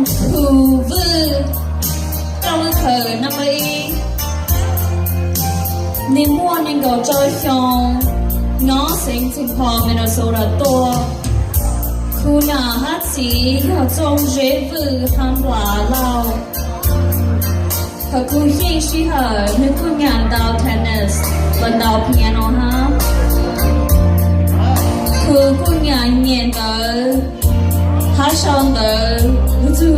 Kou Vue trong thời năm ấy niềm mua nên go chơi xong ngó sinh tình họ Minnesota tua khu nhà hát sĩ họ trong dễ vư ham quả lao họ khu hi sĩ hở nên khu nhà đào tennis và đào piano ha khu nhà nhện ở hát xong ở du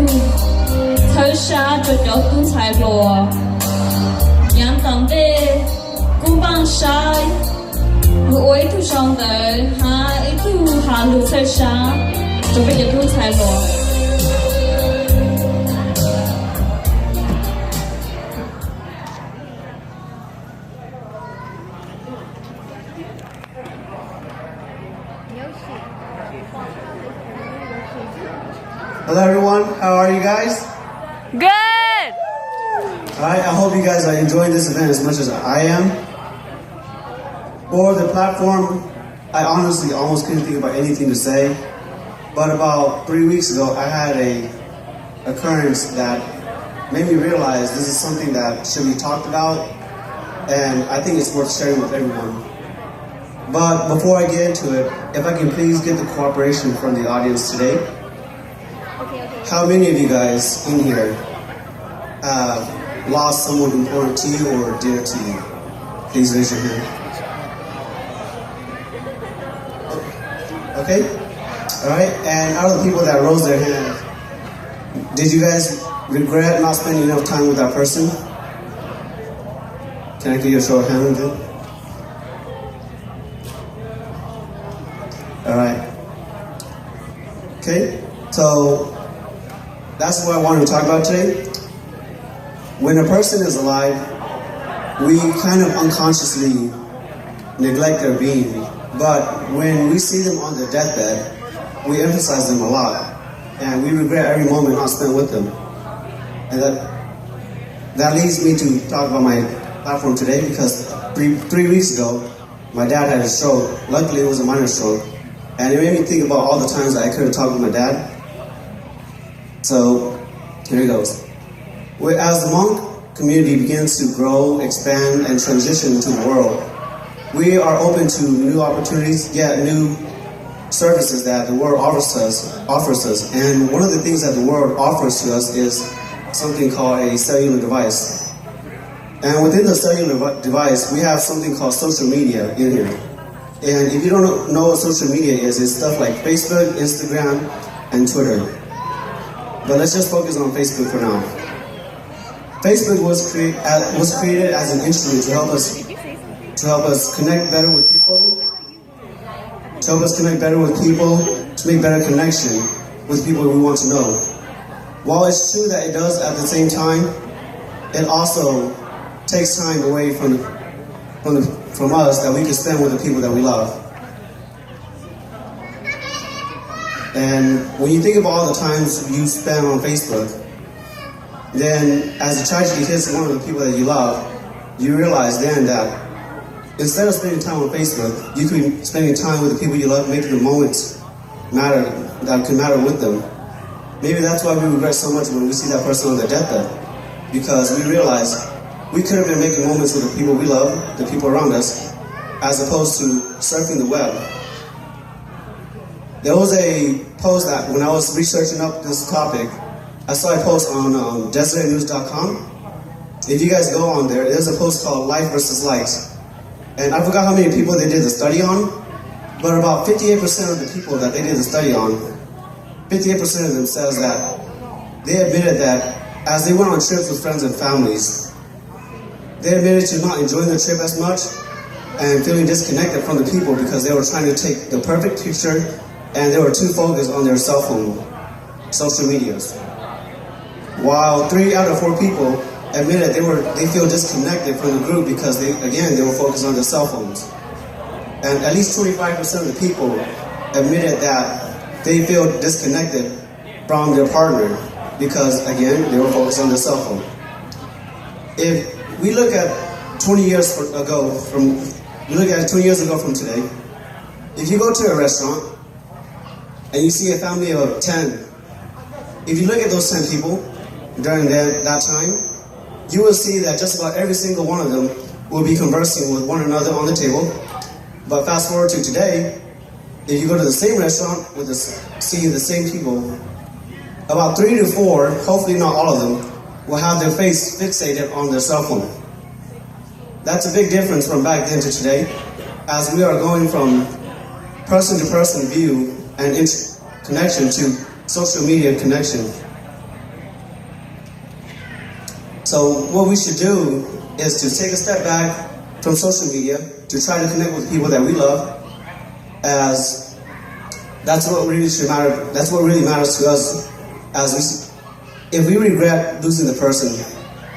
thời xa cho cháu tuân thái lùa nhắn tầm đê cũng bằng sai ôi thu xong tới hai thu hà lù thời xa cho bây giờ tuân thái lùa. Hello everyone, how are you guys? Good! Alright, I hope you guys are enjoying this event as much as I am. For the platform, I honestly almost couldn't think about anything to say. But about 3 weeks ago, I had a occurrence that made me realize this is something that should be talked about, and I think it's worth sharing with everyone. But before I get into it, if I can please get the cooperation from the audience today. How many of you guys in here lost someone important to you or dear to you? Please raise your hand. Okay? Alright, and out of the people that rose their hand, did you guys regret not spending enough time with that person? Can I get you a show of hands? Alright. Okay, so that's what I wanted to talk about today. When a person is alive, we kind of unconsciously neglect their being. But when we see them on their deathbed, we emphasize them a lot. And we regret every moment not spent with them. And that leads me to talk about my platform today, because three weeks ago, my dad had a stroke. Luckily, it was a minor stroke. And it made me think about all the times that I could have talked with my dad. So, here it goes. As the Hmong community begins to grow, expand, and transition into the world, we are open to new opportunities, yet new services that the world offers us. And one of the things that the world offers to us is something called a cellular device. And within the cellular device, we have something called social media in here. And if you don't know what social media is, it's stuff like Facebook, Instagram, and Twitter. But let's just focus on Facebook for now. Facebook was created as an instrument to help us connect better with people, to make better connection with people we want to know. While it's true that it does at the same time, it also takes time away from us that we can spend with the people that we love. And when you think about all the times you spend on Facebook, then as the tragedy hits one of the people that you love, you realize then that instead of spending time on Facebook, you could be spending time with the people you love, making the moments matter, that can matter with them. Maybe that's why we regret so much when we see that person on their deathbed, because we realize we could have been making moments with the people we love, the people around us, as opposed to surfing the web. There was a post that when I was researching up this topic, I saw a post on DesireNews.com. If you guys go on there, there's a post called Life versus Likes. And I forgot how many people they did the study on, but about 58% of the people that they did the study on, 58% of them says that they admitted that as they went on trips with friends and families, they admitted to not enjoying the trip as much and feeling disconnected from the people because they were trying to take the perfect picture and they were too focused on their cell phone, social medias. While 3 out of 4 people admitted they feel disconnected from the group because they were focused on their cell phones. And at least 25% of the people admitted that they feel disconnected from their partner because, again, they were focused on their cell phone. If we look at 20 years ago from today, if you go to a restaurant and you see a family of 10, if you look at those 10 people during that time, you will see that just about every single one of them will be conversing with one another on the table. But fast forward to today, if you go to the same restaurant with seeing the same people, about 3 to 4, hopefully not all of them, will have their face fixated on their cell phone. That's a big difference from back then to today, as we are going from person-to-person view and connection to social media connection. So what we should do is to take a step back from social media to try to connect with people that we love, as that's what really should matter. That's what really matters to us. If we regret losing the person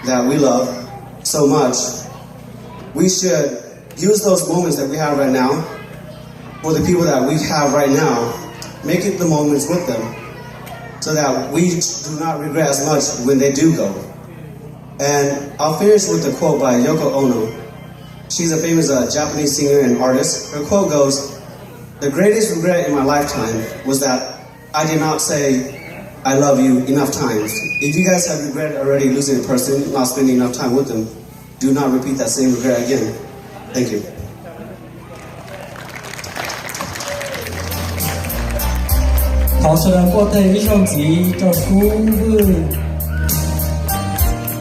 that we love so much, we should use those moments that we have right now for the people that we have right now, make it the moments with them, so that we do not regret as much when they do go. And I'll finish with a quote by Yoko Ono. She's a famous Japanese singer and artist. Her quote goes, "The greatest regret in my lifetime was that I did not say I love you enough times." If you guys have regretted already losing a person, not spending enough time with them, do not repeat that same regret again. Thank you. 好，是的，我哋以上子就估。